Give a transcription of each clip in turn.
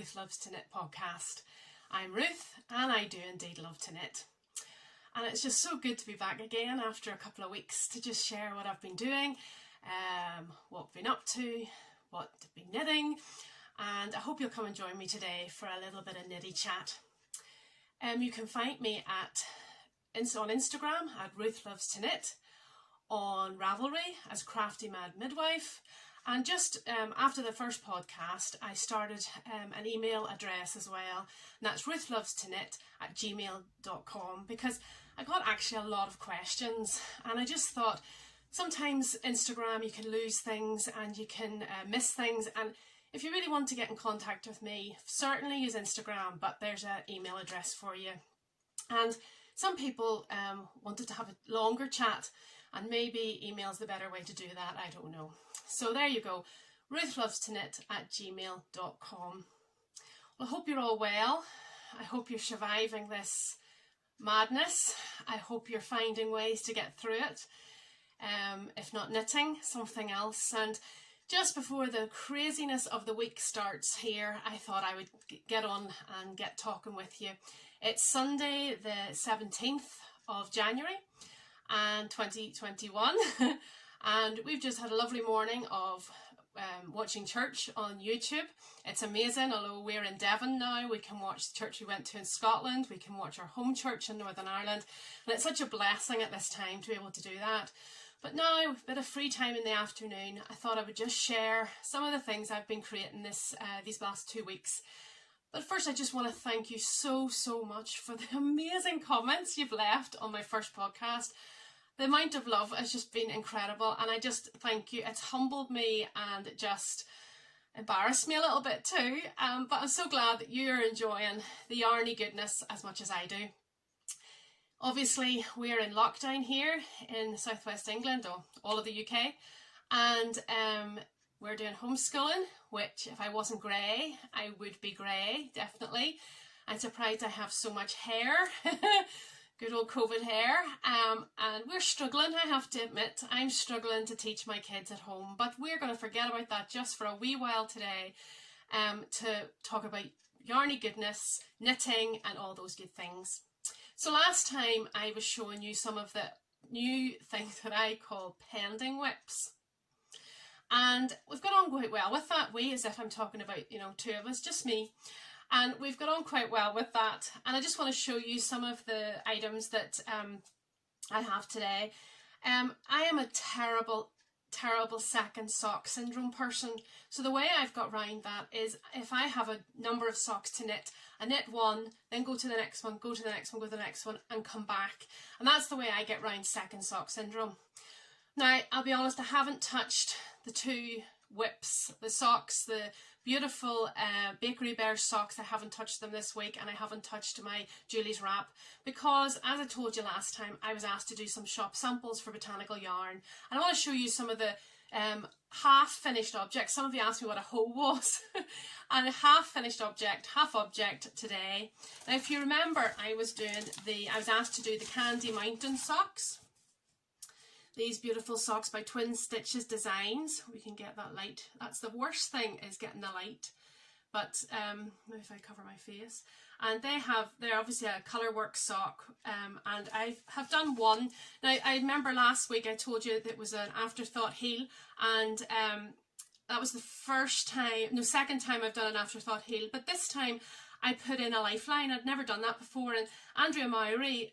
Ruth Loves to Knit podcast. I'm Ruth and I do indeed love to knit. And it's just so good to be back again after a couple of weeks to just share what I've been doing, what I've been up to, what I've been knitting, and I hope you'll come and join me today for a little bit of knitty chat. You can find me on Instagram at Ruth Loves to Knit, on Ravelry as Craftymadmidwife, and just after the first podcast I started an email address as well, and that's ruthlovestoknit@gmail.com, because I got actually a lot of questions and I just thought sometimes Instagram you can lose things and you can miss things, and if you really want to get in contact with me, certainly use Instagram, but there's an email address for you. And some people wanted to have a longer chat, and maybe email's the better way to do that, I don't know. So there you go, ruthlovestoknit@gmail.com. Well, I hope you're all well. I hope you're surviving this madness. I hope you're finding ways to get through it. If not knitting, something else. And just before the craziness of the week starts here, I thought I would get on and get talking with you. It's Sunday the 17th of January and 2021 and we've just had a lovely morning of watching church on YouTube. It's amazing. Although we're in Devon now, we can watch the church we went to in Scotland, we can watch our home church in Northern Ireland, and it's such a blessing at this time to be able to do that. But now, with a bit of free time in the afternoon, I thought I would just share some of the things I've been creating these last 2 weeks. But first, I just want to thank you so much for the amazing comments you've left on my first podcast. The amount of love has just been incredible, and I just thank you. It's humbled me and it just embarrassed me a little bit too, but I'm so glad that you're enjoying the yarny goodness as much as I do. Obviously, we're in lockdown here in southwest England, or all of the UK, and we're doing homeschooling, which if I wasn't grey, I would be grey, definitely. I'm surprised I have so much hair. Good old COVID hair, and we're struggling, I have to admit. I'm struggling to teach my kids at home, but we're going to forget about that just for a wee while today to talk about yarny goodness, knitting and all those good things. So last time I was showing you some of the new things that I call pending whips, and we've got on quite well with that, as if I'm talking about, two of us, just me. And we've got on quite well with that. And I just want to show you some of the items that I have today. I am a terrible second sock syndrome person. So the way I've got round that is, if I have a number of socks to knit, I knit one, then go to the next one, go to the next one, go to the next one, and come back. And that's the way I get round second sock syndrome. Now, I'll be honest, I haven't touched the two whips, the socks, the beautiful Bakery Bear socks. I haven't touched them this week, and I haven't touched my Julie's wrap because, as I told you last time, I was asked to do some shop samples for Botanical Yarn, and I want to show you some of the half finished objects. Some of you asked me what a hoe was and a half finished object, half object today. Now, if you remember, I was asked to do the Candy Mountain socks. These beautiful socks by Twin Stitches Designs. We can get that light. That's the worst thing, is getting the light. But maybe if I cover my face. And they're obviously a colourwork sock. And I have done one. Now, I remember last week I told you that it was an afterthought heel. And that was the second time I've done an afterthought heel. But this time I put in a lifeline. I'd never done that before. And Andrea Mowry,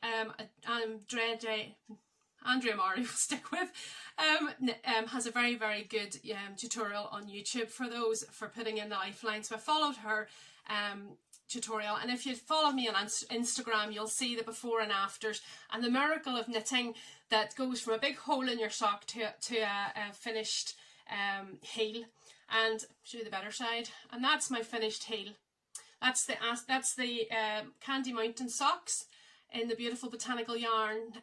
Andrea Mowry, will stick with, has a very good tutorial on YouTube for putting in the lifeline. So I followed her tutorial, and if you follow me on Instagram, you'll see the before and afters and the miracle of knitting that goes from a big hole in your sock to a finished heel. And show you the better side, and that's my finished heel. That's the Candy Mountain socks in the beautiful Botanical Yarn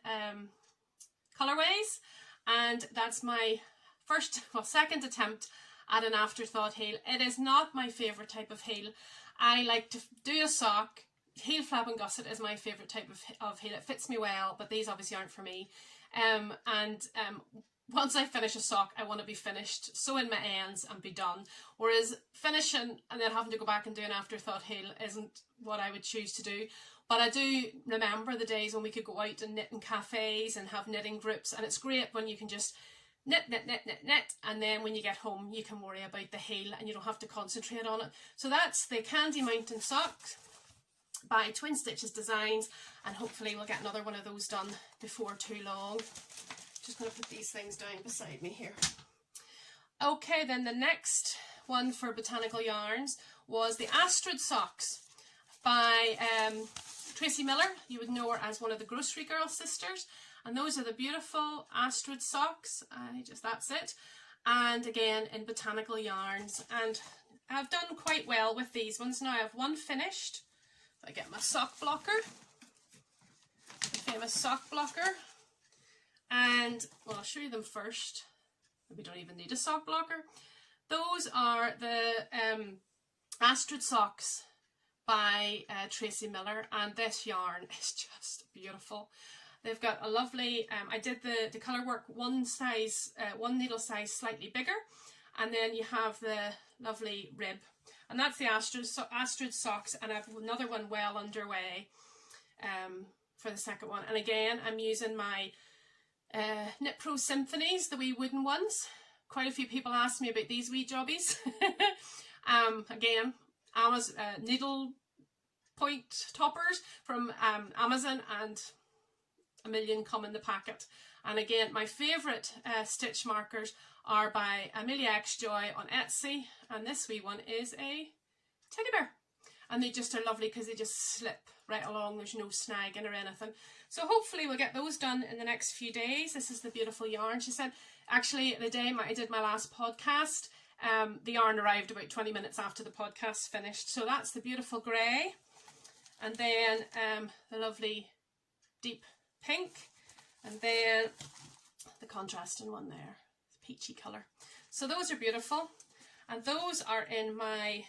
colourways, and that's my second attempt at an afterthought heel. It is not my favourite type of heel. I like to do a sock. Heel flap and gusset is my favourite type of heel. It fits me well, but these obviously aren't for me. once I finish a sock, I want to be finished, sew in my ends and be done. Whereas finishing and then having to go back and do an afterthought heel isn't what I would choose to do. But I do remember the days when we could go out and knit in cafes and have knitting groups, and it's great when you can just knit, and then when you get home you can worry about the heel and you don't have to concentrate on it. So that's the Candy Mountain socks by Twin Stitches Designs, and hopefully we'll get another one of those done before too long. Just going to put these things down beside me here. Okay, then the next one for Botanical Yarns was the Astrid socks by Traci Millar. You would know her as one of the Grocery Girl sisters, and those are the beautiful Astrid socks. That's it. And again in Botanical Yarns, and I've done quite well with these ones. Now I have one finished. If I get my sock blocker, the famous sock blocker. And, well, I'll show you them first. We don't even need a sock blocker. Those are the Astrid socks by Traci Millar, and this yarn is just beautiful. They've got a lovely, I did the colour work one needle size slightly bigger, and then you have the lovely rib. And that's the Astrid socks, and I have another one well underway for the second one. And again, I'm using my Knit Pro Symphonies, the wee wooden ones. Quite a few people ask me about these wee jobbies. Again, needle point toppers from Amazon, and a million come in the packet. And again, my favourite stitch markers are by Amelia X Joy on Etsy, and this wee one is a teddy bear, and they just are lovely because they just slip right along. There's no snagging or anything. So hopefully we'll get those done in the next few days. This is the beautiful yarn. She said, actually, the day I did my last podcast, the yarn arrived about 20 minutes after the podcast finished. So that's the beautiful grey, and then the lovely deep pink, and then the contrasting one there, the peachy colour. So those are beautiful, and those are in my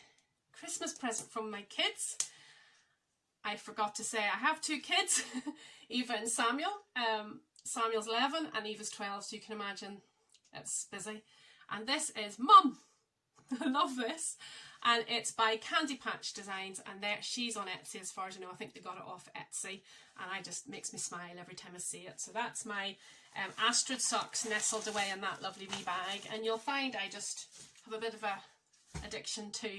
Christmas present from my kids. I forgot to say I have two kids, Eva and Samuel. Samuel's 11 and Eva's 12, so you can imagine it's busy. And this is Mum. I love this. And it's by Candy Patch Designs, and she's on Etsy as far as I know. I think they got it off Etsy, and it just makes me smile every time I see it. So that's my Astrid socks nestled away in that lovely wee bag. And you'll find I just have a bit of a addiction to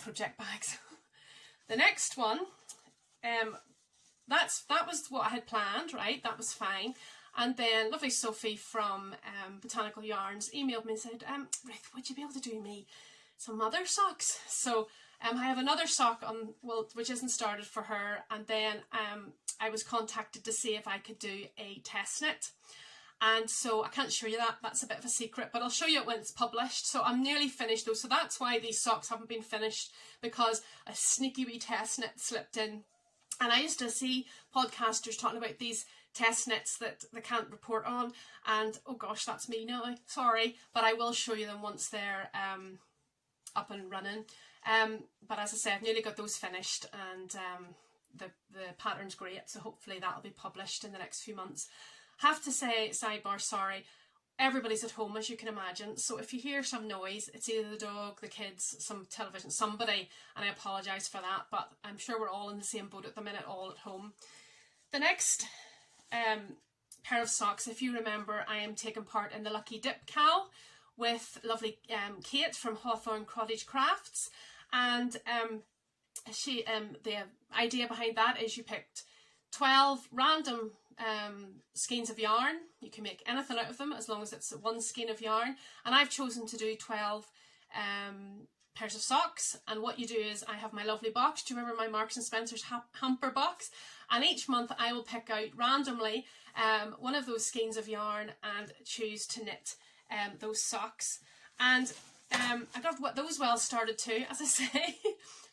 project bags. The next one, that was what I had planned, right? That was fine. And then lovely Sophie from Botanical Yarns emailed me and said, Ruth, would you be able to do me some other socks? So I have another sock on, well, which isn't started for her. And then I was contacted to see if I could do a test knit. And so I can't show you that, that's a bit of a secret, but I'll show you it when it's published. So I'm nearly finished though, so that's why these socks haven't been finished, because a sneaky wee test knit slipped in. And I used to see podcasters talking about these test knits that they can't report on, and oh gosh, that's me now, sorry, but I will show you them once they're up and running. But as I say, I've nearly got those finished, and the pattern's great, so hopefully that'll be published in the next few months. Have to say, sidebar, sorry, everybody's at home as you can imagine, so if you hear some noise, it's either the dog, the kids, some television, somebody, and I apologise for that, but I'm sure we're all in the same boat at the minute, all at home. The next pair of socks, if you remember, I am taking part in the Lucky Dip Cal with lovely Kate from Hawthorne Cottage Crafts, and the idea behind that is you picked 12 random skeins of yarn. You can make anything out of them as long as it's one skein of yarn, and I've chosen to do 12 pairs of socks. And what you do is, I have my lovely box. Do you remember my Marks and Spencer's hamper box? And each month I will pick out randomly one of those skeins of yarn and choose to knit those socks. And I got those well started too, as I say.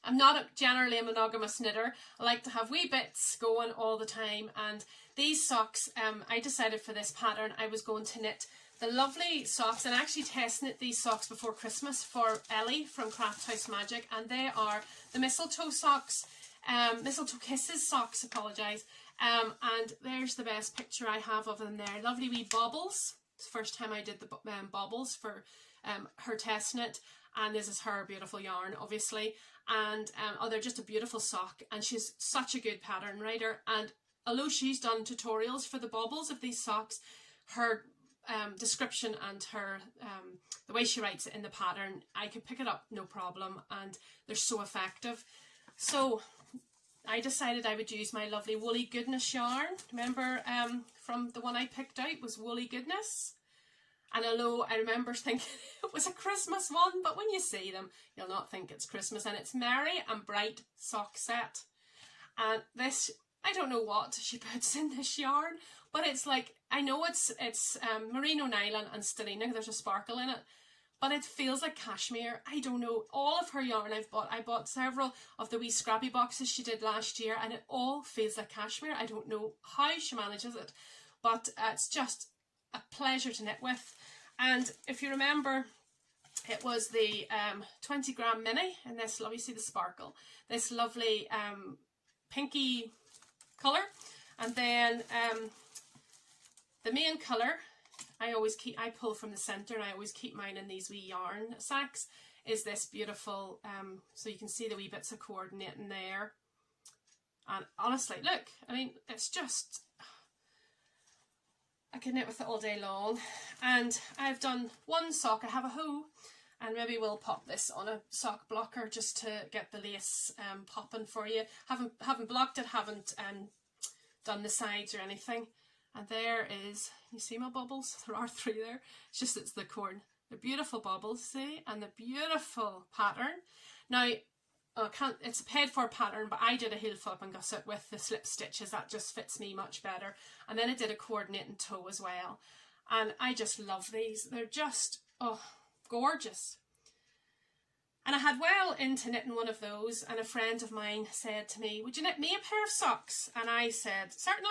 I'm not generally a monogamous knitter. I like to have wee bits going all the time, and these socks, I decided for this pattern I was going to knit the lovely socks, and I actually test knit these socks before Christmas for Ellie from Craft House Magic, and they are the Mistletoe socks Mistletoe Kisses socks, apologise. And there's the best picture I have of them there. Lovely wee baubles. It's the first time I did the baubles for her test knit. And this is her beautiful yarn, obviously. And oh, they're just a beautiful sock. And she's such a good pattern writer. And although she's done tutorials for the baubles of these socks, her description and her the way she writes it in the pattern, I could pick it up no problem, and they're so effective. So I decided I would use my lovely Woolly Goodness yarn. Remember from the one I picked out was Woolly Goodness, and although I remember thinking it was a Christmas one, but when you see them you'll not think it's Christmas. And it's Merry and Bright sock set, and this, I don't know what she puts in this yarn, but it's like, I know it's merino nylon and stellina, there's a sparkle in it, but it feels like cashmere. I don't know, all of her yarn I bought several of the wee scrappy boxes she did last year, and it all feels like cashmere. I don't know how she manages it, but it's just a pleasure to knit with. And if you remember, it was the 20 gram mini, and this, love, you see the sparkle, this lovely pinky colour, and then the main colour I pull from the centre, and I always keep mine in these wee yarn sacks, is this beautiful, so you can see the wee bits of coordinating there. And honestly, look, I mean, it's just, I could knit with it all day long. And I've done one sock, I have a hoe, and maybe we'll pop this on a sock blocker just to get the lace popping for you. Haven't blocked it, haven't done the sides or anything. And there is, you see my bubbles? There are 3 there. It's just, it's the corn. The beautiful bubbles, see? And the beautiful pattern. Now, it's a paid for pattern, but I did a heel flip and gusset with the slip stitches. That just fits me much better. And then I did a coordinating toe as well. And I just love these. They're just, oh, gorgeous. And I had well into knitting one of those, and a friend of mine said to me, would you knit me a pair of socks? And I said, certainly,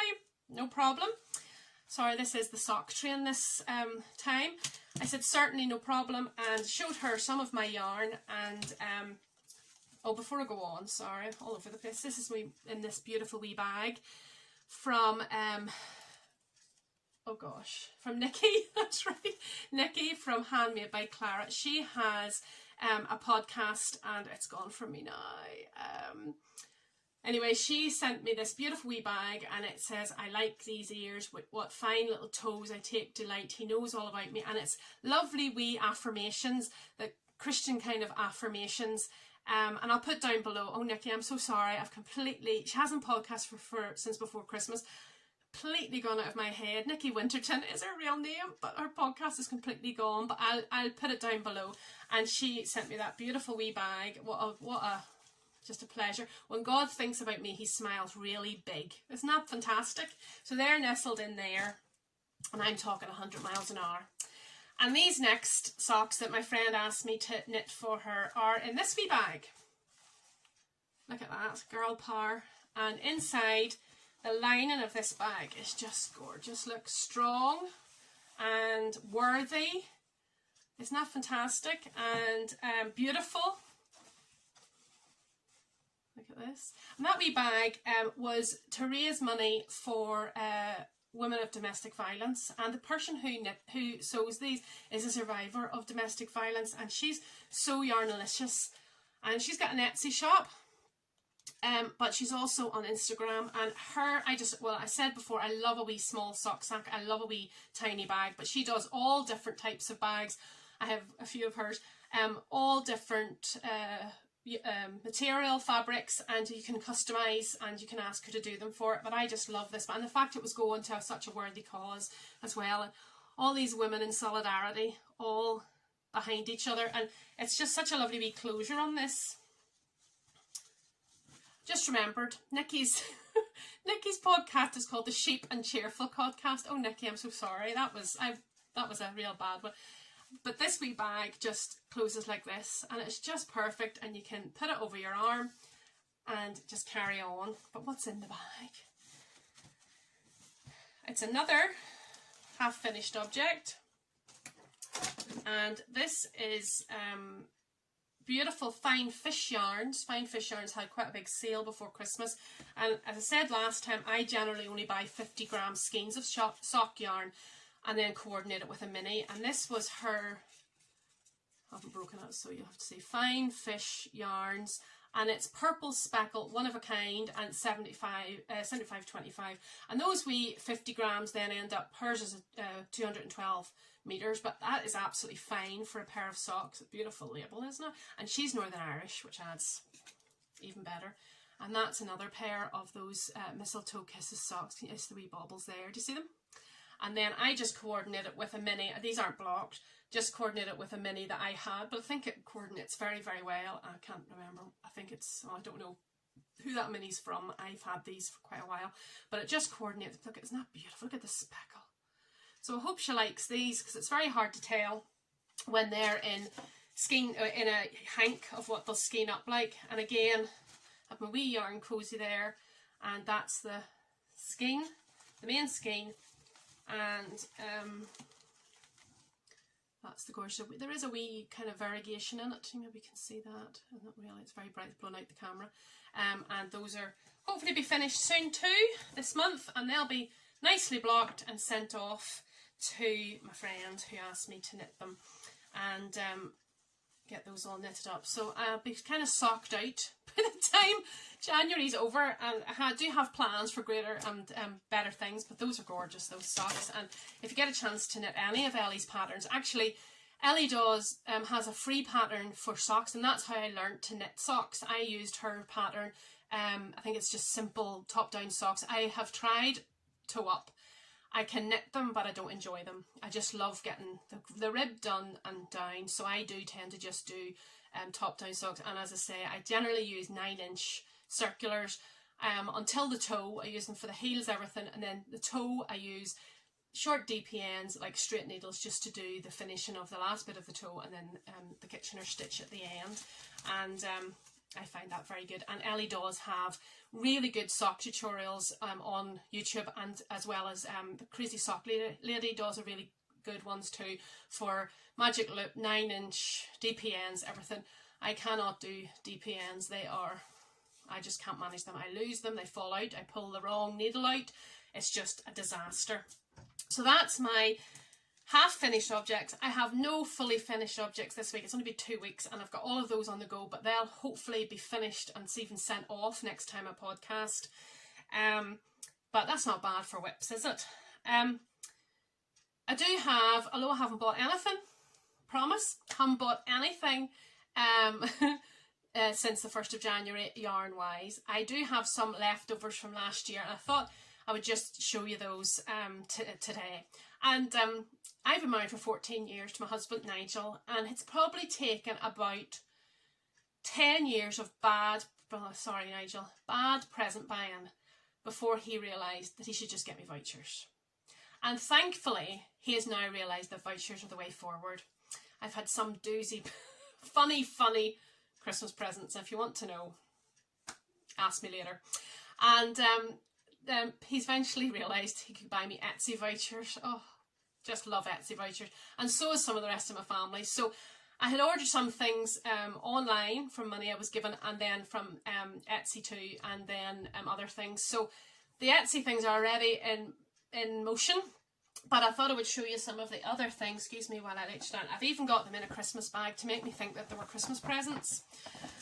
no problem. Sorry, this is the sock train this time. I said, certainly, no problem, and showed her some of my yarn. And oh, before I go on, sorry, all over the place. This is me in this beautiful wee bag from oh gosh, from Nikki. That's right, Nikki from Handmade by Clara. She has a podcast, and it's gone from me now. Anyway, she sent me this beautiful wee bag, and it says, I like these ears, with what fine little toes I take delight. He knows all about me. And it's lovely wee affirmations, the Christian kind of affirmations. And I'll put down below, oh Nikki, I'm so sorry, I've completely, she hasn't podcast for since before Christmas, completely gone out of my head. Nikki Winterton is her real name, but her podcast is completely gone, but I'll put it down below. And she sent me that beautiful wee bag. What a just a pleasure. When God thinks about me, he smiles really big. Isn't that fantastic? So they're nestled in there, and I'm talking 100 miles an hour. And these next socks that my friend asked me to knit for her are in this wee bag. Look at that, girl power. And inside, the lining of this bag is just gorgeous. Look, strong and worthy. Isn't that fantastic? And beautiful. Look at this. And that wee bag was to raise money for women of domestic violence, and the person who sews these is a survivor of domestic violence, and she's Sewyarnilicious, and she's got an Etsy shop, but she's also on Instagram. And her, I said before, I love a wee small sock sack, I love a wee tiny bag, but she does all different types of bags. I have a few of hers, all different material, fabrics, and you can customize and you can ask her to do them for it. But I just love this, and the fact it was going to such a worthy cause as well, and all these women in solidarity, all behind each other, and it's just such a lovely wee closure on this. Just remembered, Nikki's Nikki's podcast is called the Sheep and Cheerful Podcast. Oh Nikki, I'm so sorry, that was a real bad one. But this wee bag just closes like this, and it's just perfect, and you can put it over your arm and just carry on. But what's in the bag? It's another half-finished object, and this is beautiful fine fish yarns. Fine fish yarns had quite a big sale before Christmas, and as I said last time, I generally only buy 50-gram skeins of sock yarn and then coordinate it with a mini, and this was her, I haven't broken it so you'll have to see, Fine Fish Yarns, and it's purple speckle, one of a kind, and 75-25, and those wee 50 grams then end up, hers is 212 meters, but that is absolutely fine for a pair of socks. Beautiful label, isn't it? And she's Northern Irish, which adds even better. And that's another pair of those Mistletoe Kisses socks. Can you see the wee baubles there? Do you see them? And then I just coordinate it with a mini. These aren't blocked. Just coordinate it with a mini that I had, but I think it coordinates very, very well. I can't remember. I think it's, oh, I don't know who that mini's from. I've had these for quite a while, but it just coordinates. Look, isn't that beautiful? Look at the speckle. So I hope she likes these, because it's very hard to tell when they're in skein, in a hank of what they'll skein up like. And again, I have my wee yarn cozy there, and that's the skein, the main skein, and that's the gorgeous. There is a wee kind of variegation in it. Maybe you can see that. Not really. It's very bright. It's blown out the camera. And those are hopefully be finished soon too, this month, and they'll be nicely blocked and sent off to my friend who asked me to knit them, and get those all knitted up. So I'll be kind of socked out by the time January's over, and I do have plans for greater and better things, but those are gorgeous, those socks. And if you get a chance to knit any of Ellie's patterns, actually Ellie does has a free pattern for socks, and that's how I learned to knit socks. I used her pattern. I think it's just simple top-down socks. I have tried toe up. I can knit them, but I don't enjoy them. I just love getting the rib done and down, so I do tend to just do top-down socks. And as I say, I generally use 9-inch circulars until the toe. I use them for the heels, everything, and then the toe I use short DPNs, like straight needles, just to do the finishing of the last bit of the toe, and then the Kitchener stitch at the end. And I find that very good. And Ellie does have really good sock tutorials on YouTube, and as well as the Crazy Sock Lady does a really good ones too for magic loop, 9-inch DPNs, everything. I cannot do DPNs. I just can't manage them. I lose them, they fall out, I pull the wrong needle out. It's just a disaster. So that's my half finished objects. I have no fully finished objects this week. It's only been 2 weeks, and I've got all of those on the go, but they'll hopefully be finished and even sent off next time I podcast. But that's not bad for whips, is it? I do have, although I haven't bought anything, promise, haven't bought anything since the 1st of January yarn wise. I do have some leftovers from last year, and I thought I would just show you those today. And I've been married for 14 years to my husband Nigel, and it's probably taken about 10 years of bad present buying before he realised that he should just get me vouchers. And thankfully, he has now realised that vouchers are the way forward. I've had some doozy, funny Christmas presents. If you want to know, ask me later. And he's eventually realised he could buy me Etsy vouchers. Oh, just love Etsy vouchers. And so is some of the rest of my family. So I had ordered some things online from money I was given, and then from Etsy too, and then other things. So the Etsy things are already in motion, but I thought I would show you some of the other things. Excuse me while I reach down. I've even got them in a Christmas bag to make me think that they were Christmas presents.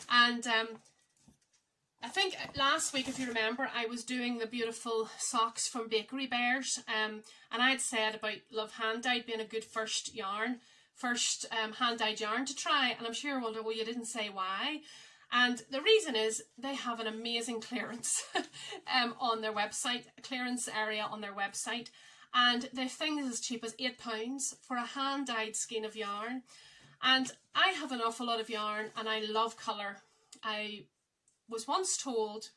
And I think last week, if you remember, I was doing the beautiful socks from Bakery Bears, and I had said about Love Hand Dyed being a good first hand dyed yarn to try, and I'm sure you're wondering, well, you didn't say why. And the reason is they have an amazing clearance on their website, clearance area on their website, and the thing is as cheap as £8 for a hand dyed skein of yarn. And I have an awful lot of yarn, and I love colour. I was once told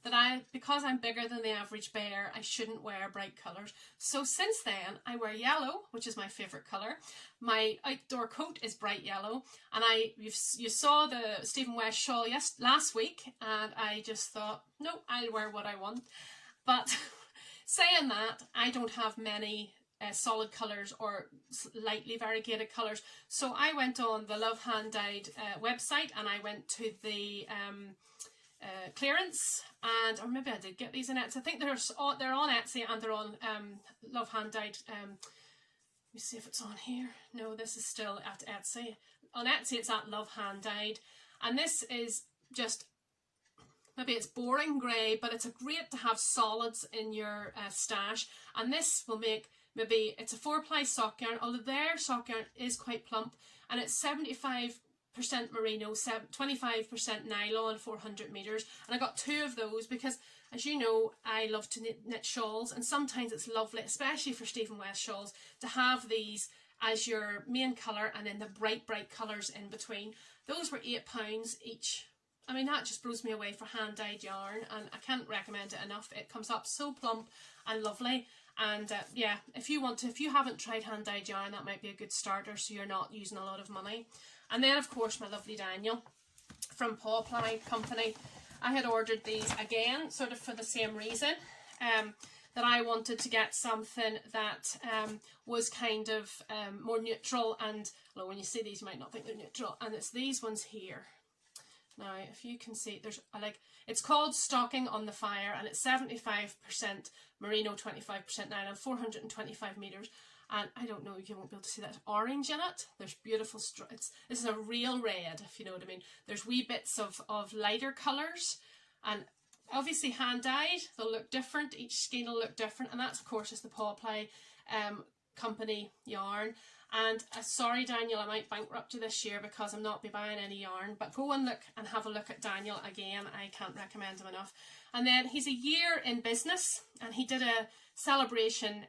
that because I'm bigger than the average bear, I shouldn't wear bright colours. So since then, I wear yellow, which is my favourite colour. My outdoor coat is bright yellow, and you saw the Stephen West shawl last week, and I just thought, no, I'll wear what I want. But saying that, I don't have many solid colours or lightly variegated colours. So I went on the Love Hand Dyed website, and I went to the clearance, and or maybe I did get these in Etsy. I think they're on Etsy, and they're on Love Hand Dyed. Let me see if it's on here. No, this is still at Etsy. On Etsy it's at Love Hand Dyed, and this is just, maybe it's boring grey, but it's great to have solids in your stash. And this will make, maybe it's a 4-ply sock yarn, although their sock yarn is quite plump, and it's 75% merino, 25% nylon, 400 meters. And I got 2 of those because, as you know, I love to knit shawls, and sometimes it's lovely, especially for Stephen West shawls, to have these as your main colour and then the bright colours in between. Those were £8 each. I mean, that just blows me away for hand dyed yarn, and I can't recommend it enough. It comes up so plump and lovely. And yeah, if you haven't tried hand dyed yarn, that might be a good starter, so you're not using a lot of money. And then of course my lovely Daniel from Paw Ply Company. I had ordered these again, sort of for the same reason, that I wanted to get something that was kind of more neutral. And well, when you see these, you might not think they're neutral. And it's these ones here. Now, if you can see, there's it's called Stocking on the Fire, and it's 75% merino, 25% nylon, 425 meters. And I don't know, you won't be able to see that orange in it. There's beautiful this is a real red, if you know what I mean. There's wee bits of lighter colours, and obviously hand dyed, they'll look different. Each skein will look different, and that's of course is the Paw Ply Company yarn. And sorry Daniel, I might bankrupt you this year because I'm not be buying any yarn, but go and look and have a look at Daniel again. I can't recommend him enough. And then he's a year in business, and he did a celebration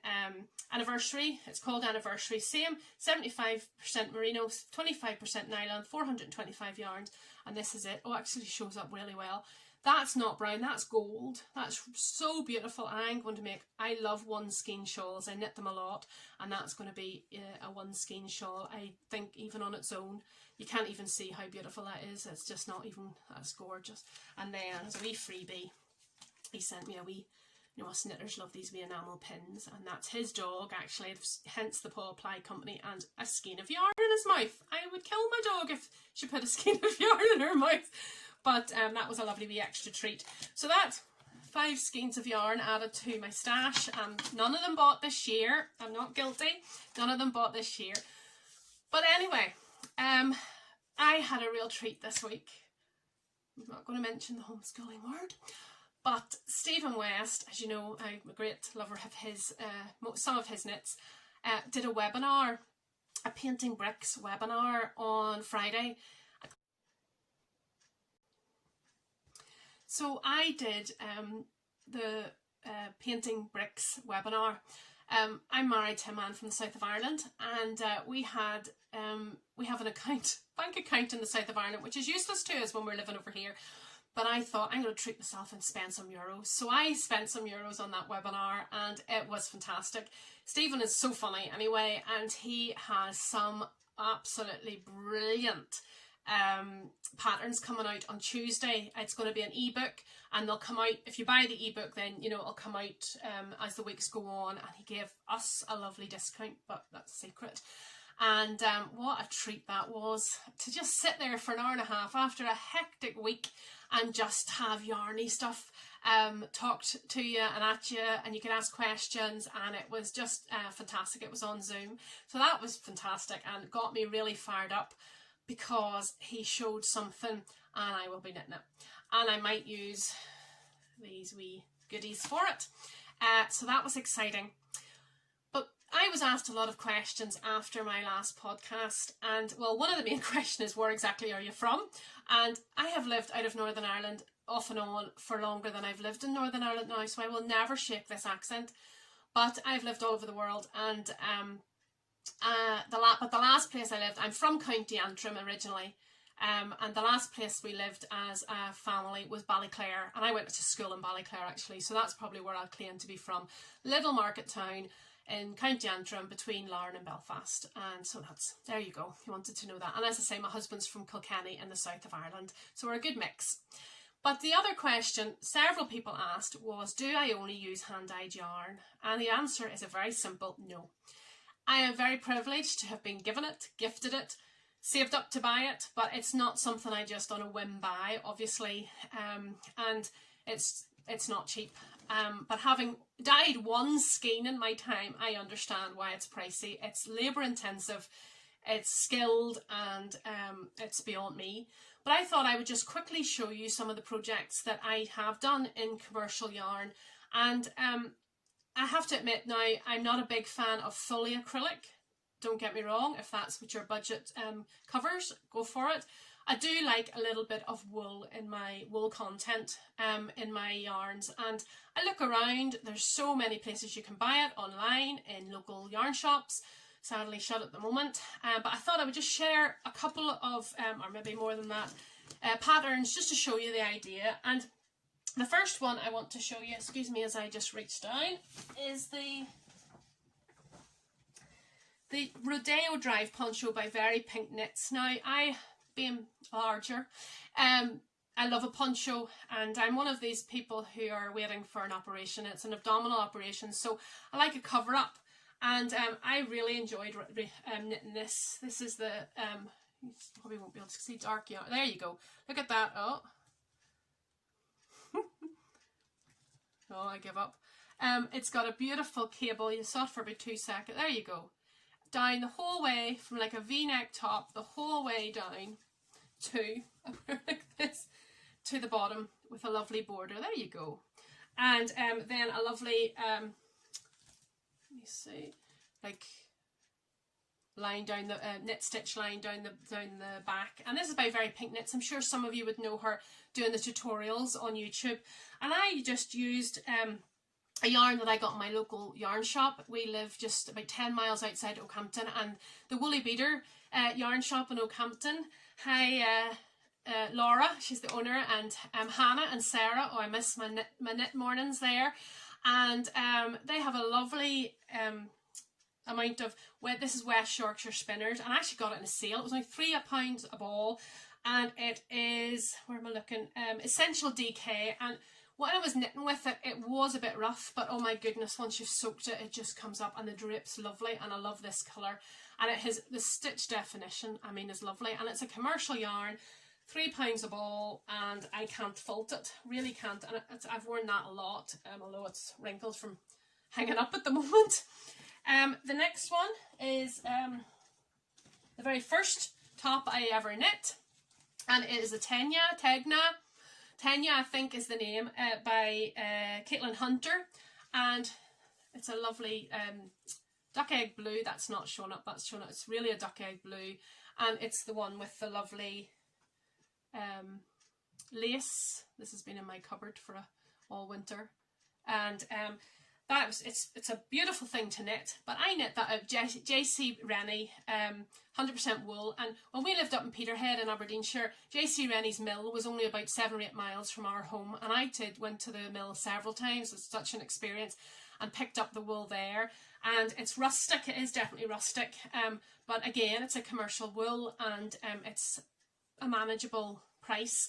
anniversary. It's called Anniversary. Same 75% merino, 25% nylon, 425 yarns, and this is it. Oh, actually shows up really well. That's not brown, that's gold. That's so beautiful. I'm going to make, I love one skein shawls. I knit them a lot, and that's going to be a one skein shawl. I think even on its own, you can't even see how beautiful that is. It's just not even, that's gorgeous. And then as a wee freebie, he sent me a wee, you know, us knitters love these wee enamel pins, and that's his dog actually, hence the Paw Ply Company, and a skein of yarn in his mouth. I would kill my dog if she put a skein of yarn in her mouth. But that was a lovely wee extra treat. So that's 5 skeins of yarn added to my stash. None of them bought this year. I'm not guilty. None of them bought this year. But anyway, I had a real treat this week. I'm not going to mention the homeschooling word. But Stephen West, as you know, I'm a great lover of his, some of his knits, did a webinar, a painting bricks webinar on Friday. So I did the painting bricks webinar. I'm married to a man from the south of Ireland, and we have an bank account in the south of Ireland, which is useless to us when we're living over here. But I thought, I'm going to treat myself and spend some euros. So I spent some euros on that webinar, and it was fantastic. Stephen is so funny anyway, and he has some absolutely brilliant patterns coming out on Tuesday. It's going to be an ebook, and they'll come out, if you buy the ebook, then you know it'll come out as the weeks go on. And he gave us a lovely discount, but that's a secret. And what a treat that was, to just sit there for an hour and a half after a hectic week and just have yarny stuff talked to you and at you, and you could ask questions, and it was just fantastic. It was on Zoom, so that was fantastic and got me really fired up, because he showed something, and I will be knitting it, and I might use these wee goodies for it. So that was exciting. But I was asked a lot of questions after my last podcast, and well, one of the main questions is, where exactly are you from? And I have lived out of Northern Ireland off and on for longer than I've lived in Northern Ireland now, so I will never shake this accent. But I've lived all over the world, and but the last place I lived, I'm from County Antrim originally, and the last place we lived as a family was Ballyclare, and I went to school in Ballyclare actually, so that's probably where I'll claim to be from. Little market town in County Antrim between Larne and Belfast, and so that's, there you go, you wanted to know that. And as I say, my husband's from Kilkenny in the south of Ireland, so we're a good mix. But the other question several people asked was, do I only use hand-dyed yarn? And the answer is a very simple no. I am very privileged to have been given it, gifted it, saved up to buy it, but it's not something I just on a whim buy, obviously, and it's not cheap. But having dyed one skein in my time, I understand why it's pricey. It's labour intensive, it's skilled, and it's beyond me. But I thought I would just quickly show you some of the projects that I have done in commercial yarn. And I have to admit now, I'm not a big fan of fully acrylic. Don't get me wrong, if that's what your budget covers, go for it. I do like a little bit of wool in my wool content in my yarns, and I look around, there's so many places you can buy it online, in local yarn shops, sadly shut at the moment, but I thought I would just share a couple of, or maybe more than that, patterns just to show you the idea. And the first one I want to show you, excuse me as I just reach down, is the Rodeo Drive Poncho by Very Pink Knits. Now, I, being larger, I love a poncho, and I'm one of these people who are waiting for an operation. It's an abdominal operation, so I like a cover up, and I really enjoyed knitting this. This is the, you probably won't be able to see dark yarn. There you go. Look at that. Oh. Oh, I give up. It's got a beautiful cable. You saw it for about 2 seconds. There you go. Down the whole way, from like a v-neck top, the whole way down to like this, to the bottom with a lovely border. There you go. And then a lovely let me see, like line down the knit stitch line down the back. And this is by Very Pink Knits. I'm sure some of you would know her doing the tutorials on YouTube. And I just used a yarn that I got in my local yarn shop. We live just about 10 miles outside Oakhampton, and the Woolly Beater yarn shop in Oakhampton. Hi Laura, she's the owner, and Hannah and Sarah. Oh, I miss my knit mornings there. And they have a lovely amount of, this is West Yorkshire spinners, and I actually got it in a sale. It was only £3 a ball, and it is, where am I looking, Essential.dk. And when I was knitting with it, it was a bit rough, but oh my goodness, once you've soaked it, it just comes up, and the drape's lovely, and I love this colour. And it has the stitch definition, I mean, is lovely, and it's a commercial yarn, £3 a ball, and I can't fault it, really can't. And I've worn that a lot, although it's wrinkled from hanging up at the moment. The next one is the very first top I ever knit, and it is a Tegna, I think is the name, by Caitlin Hunter, and it's a lovely duck egg blue. That's not shown up, that's shown up. It's really a duck egg blue, and it's the one with the lovely lace. This has been in my cupboard for all winter, and it's a beautiful thing to knit. But I knit that out JC Rennie, 100% wool. And when we lived up in Peterhead in Aberdeenshire, JC Rennie's mill was only about 7 or 8 miles from our home, and I went to the mill several times. It's such an experience, and picked up the wool there. And it's rustic, it is definitely rustic, but again, it's a commercial wool, and it's a manageable price.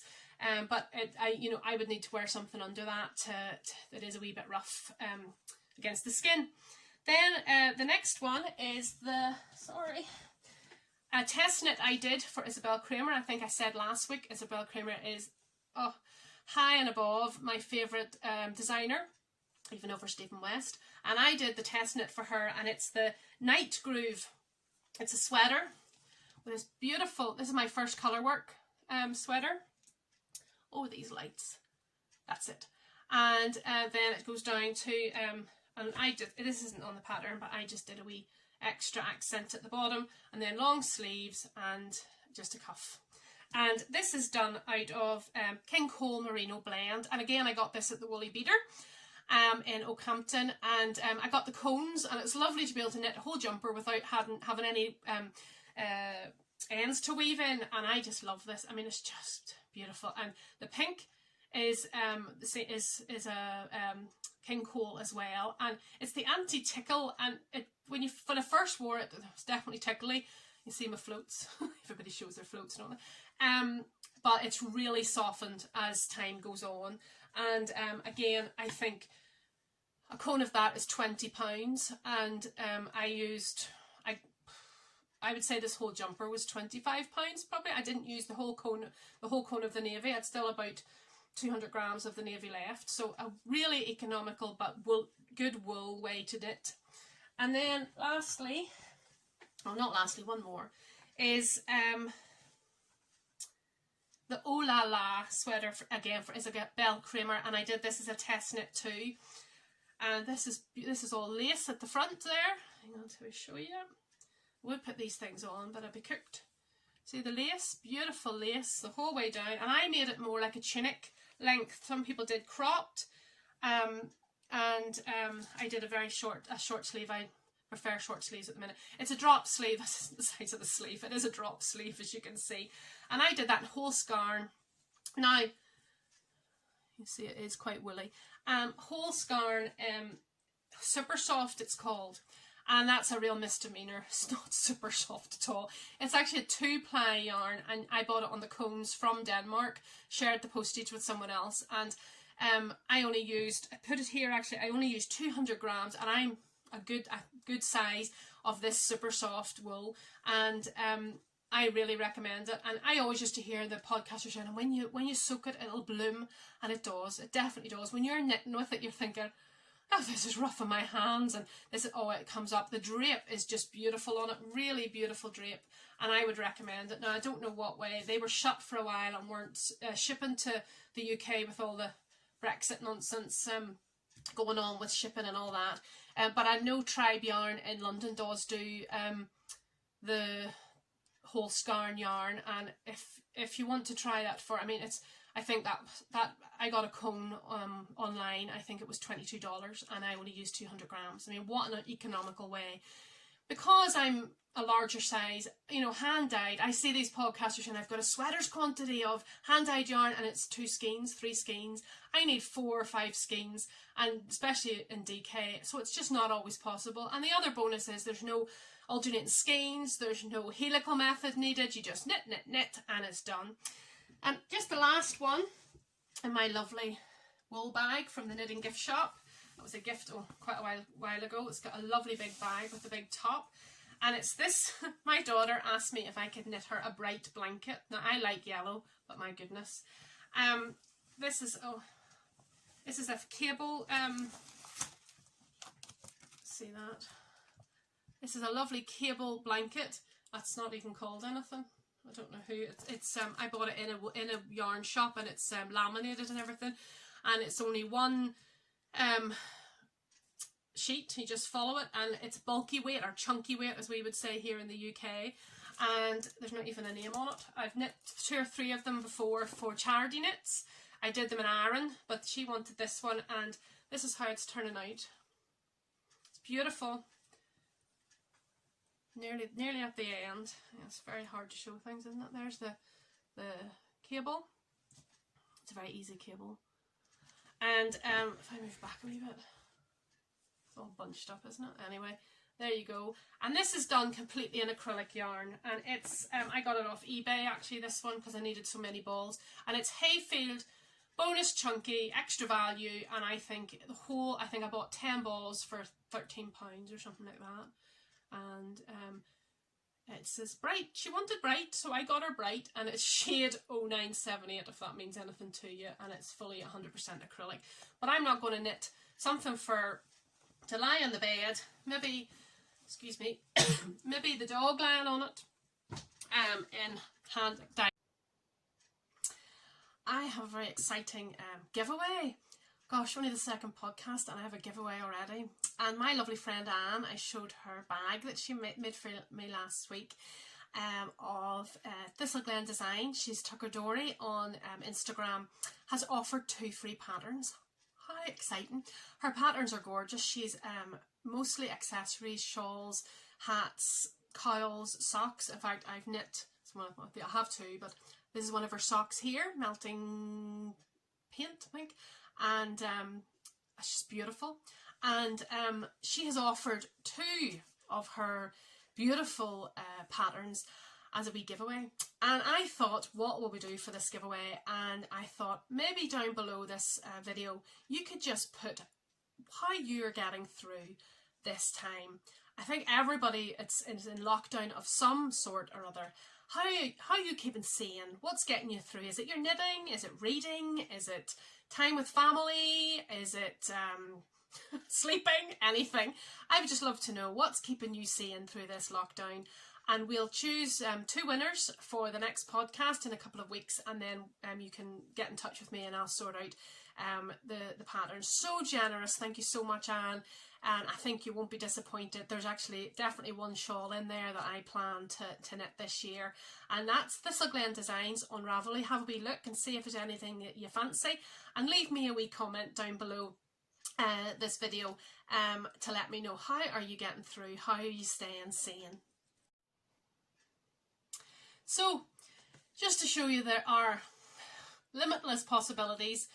But I would need to wear something under that that is a wee bit rough against the skin. Then the next one is a test knit I did for Isabell Kraemer. I think I said last week, Isabell Kraemer is high and above my favourite designer, even over Stephen West. And I did the test knit for her, and it's the Night Groove. It's a sweater with this beautiful, this is my first colour work sweater. Oh, these lights. That's it. And then it goes down to, and this isn't on the pattern, but I just did a wee extra accent at the bottom, and then long sleeves and just a cuff. And this is done out of King Cole Merino blend. And again, I got this at the Woolly Beater in Oakhampton, and I got the cones, and it's lovely to be able to knit a whole jumper without having any ends to weave in, and I just love this. I mean, it's just beautiful. And the pink is a King Cole as well, and it's the anti-tickle, and when I first wore it, it was definitely tickly. You see my floats. Everybody shows their floats and all that. but it's really softened as time goes on. And again, I think a cone of that is £20, and I would say this whole jumper was £25 probably. I didn't use the whole cone of the navy. I'd still about 200 grams of the navy left. So a really economical but good wool way to knit. And then lastly, oh not lastly, one more, is the LaLa sweater, again for Isabell Kraemer, and I did this as a test knit too. And this is all lace at the front there. Hang on till I show you. I would put these things on, but I'd be cooked. See the lace? Beautiful lace the whole way down. And I made it more like a tunic length. Some people did cropped. I did a very short sleeve. I prefer short sleeves at the minute. It's a drop sleeve. That's the size of the sleeve. It is a drop sleeve, as you can see. And I did that in Holstgarn. Now, you see it is quite woolly. Holstgarn, super soft it's called. And that's a real misdemeanor. It's not super soft at all. It's actually a 2-ply yarn, and I bought it on the cones from Denmark, shared the postage with someone else, and I put it here actually, I only used 200 grams, and I'm a good size of this super soft wool, and I really recommend it. And I always used to hear the podcasters saying, when you soak it, it'll bloom, and it does. It definitely does. When you're knitting with it, you're thinking, oh, this is rough on my hands, and it comes up. The drape is just beautiful on it, really beautiful drape, and I would recommend it. Now, I don't know what way. They were shut for a while and weren't shipping to the UK with all the Brexit nonsense going on with shipping and all that. But I know Tribe Yarn in London does do the Holstgarn yarn, and if you want to try that I think that I got a cone online. I think it was $22, and I only used 200 grams. I mean, what an economical way. Because I'm a larger size, hand dyed. I see these podcasters and I've got a sweater's quantity of hand dyed yarn, and it's 2 skeins, 3 skeins. I need 4 or 5 skeins, and especially in DK, so it's just not always possible. And the other bonus is there's no alternating skeins, there's no helical method needed. You just knit, knit, knit, and it's done. And just the last one in my lovely wool bag from the Knitting Gift Shop. That was a gift quite a while ago. It's got a lovely big bag with a big top. And it's this. My daughter asked me if I could knit her a bright blanket. Now, I like yellow, but my goodness. This is a cable. See that? This is a lovely cable blanket. That's not even called anything. I don't know who it's I bought it in a yarn shop, and it's laminated and everything, and it's only one sheet. You just follow it, and it's bulky weight, or chunky weight as we would say here in the UK, and there's not even a name on it. I've knit 2 or 3 of them before for charity knits. I did them in Aaron, but she wanted this one, and this is how it's turning out. It's beautiful. Nearly at the end. Yeah, it's very hard to show things, isn't it? There's the cable. It's a very easy cable. And if I move back a wee bit, it's all bunched up, isn't it? Anyway, there you go. And this is done completely in acrylic yarn, and it's I got it off eBay actually, this one, because I needed so many balls. And it's Hayfield bonus chunky, extra value, and I think I bought 10 balls for £13 or something like that. And it says bright. She wanted bright, so I got her bright, and it's shade 0978, if that means anything to you, and it's fully 100% acrylic. But I'm not going to knit something to lie on the bed, maybe, excuse me, maybe the dog lying on it, in hand dyed. I have a very exciting giveaway. Gosh, only the second podcast and I have a giveaway already. And my lovely friend Anne, I showed her bag that she made for me last week of Thistleglen Design. She's Tucker Dory on Instagram, has offered 2 free patterns. How exciting. Her patterns are gorgeous. She's mostly accessories, shawls, hats, cowls, socks. In fact, I've knit, I have 2, but this is one of her socks here, melting paint, I think. And it's just beautiful. And she has offered 2 of her beautiful patterns, as a wee giveaway. And I thought, what will we do for this giveaway? And I thought maybe down below this video you could just put how you're getting through this time. I think everybody is in lockdown of some sort or other. How are you keeping sane? What's getting you through? Is it your knitting? Is it reading? Is it time with family? Is it sleeping? Anything? I would just love to know what's keeping you sane through this lockdown. And we'll choose 2 winners for the next podcast in a couple of weeks, and then you can get in touch with me and I'll sort out the patterns. So generous. Thank you so much, Anne. And I think you won't be disappointed. There's actually definitely one shawl in there that I plan to knit this year. And that's Thistleglen Designs on Ravelry. Have a wee look and see if there's anything that you fancy. And leave me a wee comment down below this video to let me know how are you getting through, how are you staying sane. So, just to show you there are limitless possibilities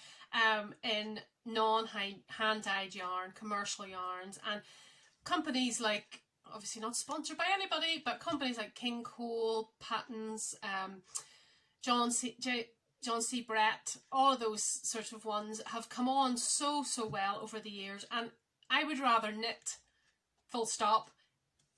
in non-hand-dyed yarn, commercial yarns, and companies like, obviously not sponsored by anybody, but companies like King Cole, Patons, John C. Brett, all of those sort of ones have come on so well over the years, and I would rather knit, full stop,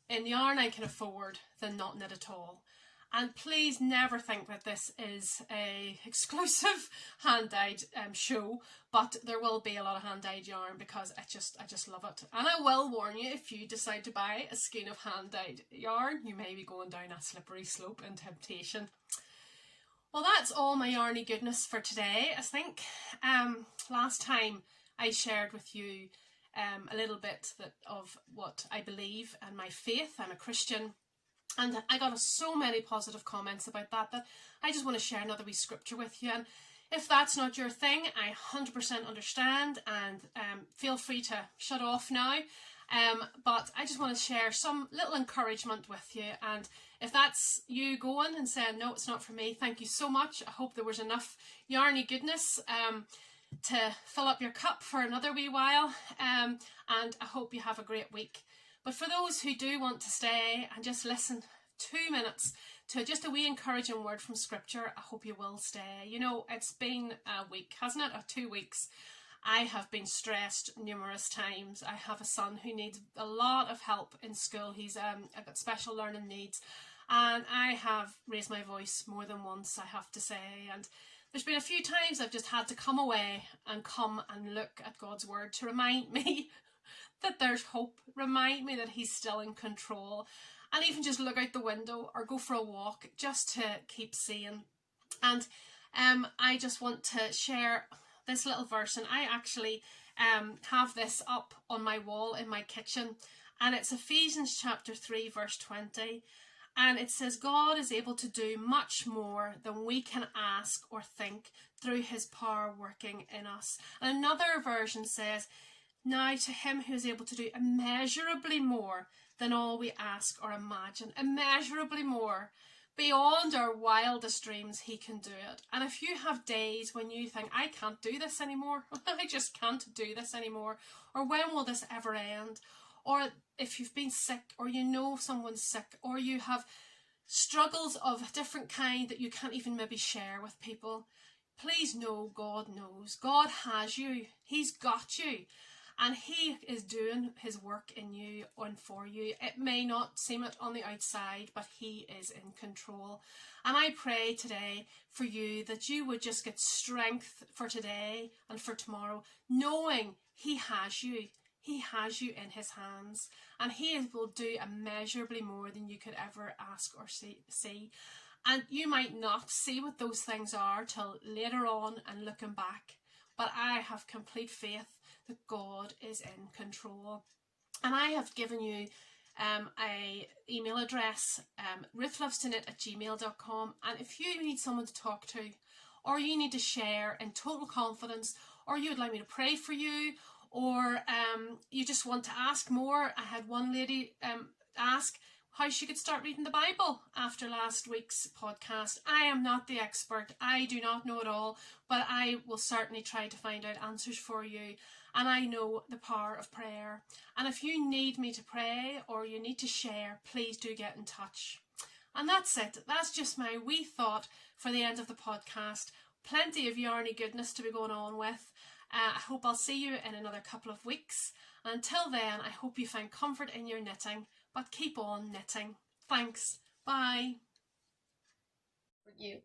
in yarn I can afford than not knit at all. And please never think that this is a exclusive hand-dyed show, but there will be a lot of hand-dyed yarn because I just love it. And I will warn you, if you decide to buy a skein of hand-dyed yarn, you may be going down a slippery slope in temptation. Well, that's all my yarny goodness for today, I think. Last time I shared with you a little bit of what I believe and my faith. I'm a Christian. And I got so many positive comments about that I just want to share another wee scripture with you. And if that's not your thing, I 100% understand, and feel free to shut off now. But I just want to share some little encouragement with you. And if that's you going and saying, no, it's not for me, thank you so much. I hope there was enough yarny goodness to fill up your cup for another wee while. And I hope you have a great week. But for those who do want to stay and just listen 2 minutes to just a wee encouraging word from scripture, I hope you will stay. You know, it's been a week, hasn't it? Or 2 weeks. I have been stressed numerous times. I have a son who needs a lot of help in school. He's got special learning needs, and I have raised my voice more than once, I have to say. And there's been a few times I've just had to come away and come and look at God's word to remind me that there's hope, remind me that he's still in control, and even just look out the window or go for a walk just to keep sane. And I just want to share this little verse, and I actually have this up on my wall in my kitchen, and it's Ephesians chapter 3 verse 20, and it says, God is able to do much more than we can ask or think through his power working in us. And another version says, now to him who is able to do immeasurably more than all we ask or imagine. Immeasurably more. Beyond our wildest dreams, he can do it. And if you have days when you think, I can't do this anymore, I just can't do this anymore, or when will this ever end? Or if you've been sick, or you know someone's sick, or you have struggles of a different kind that you can't even maybe share with people, please know God knows. God has you. He's got you. And he is doing his work in you and for you. It may not seem it on the outside, but he is in control. And I pray today for you that you would just get strength for today and for tomorrow, knowing he has you. He has you in his hands, and he will do immeasurably more than you could ever ask or see. And you might not see what those things are till later on and looking back, but I have complete faith that God is in control. And I have given you a email address, ruthlovestoknit@gmail.com, and if you need someone to talk to, or you need to share in total confidence, or you would like me to pray for you, or you just want to ask more. I had one lady ask how she could start reading the Bible after last week's podcast. I am not the expert. I do not know it all, but I will certainly try to find out answers for you. And I know the power of prayer. And if you need me to pray or you need to share, please do get in touch. And that's it. That's just my wee thought for the end of the podcast. Plenty of yarny goodness to be going on with. I hope I'll see you in another couple of weeks. And until then, I hope you find comfort in your knitting, but keep on knitting. Thanks. Bye. For you.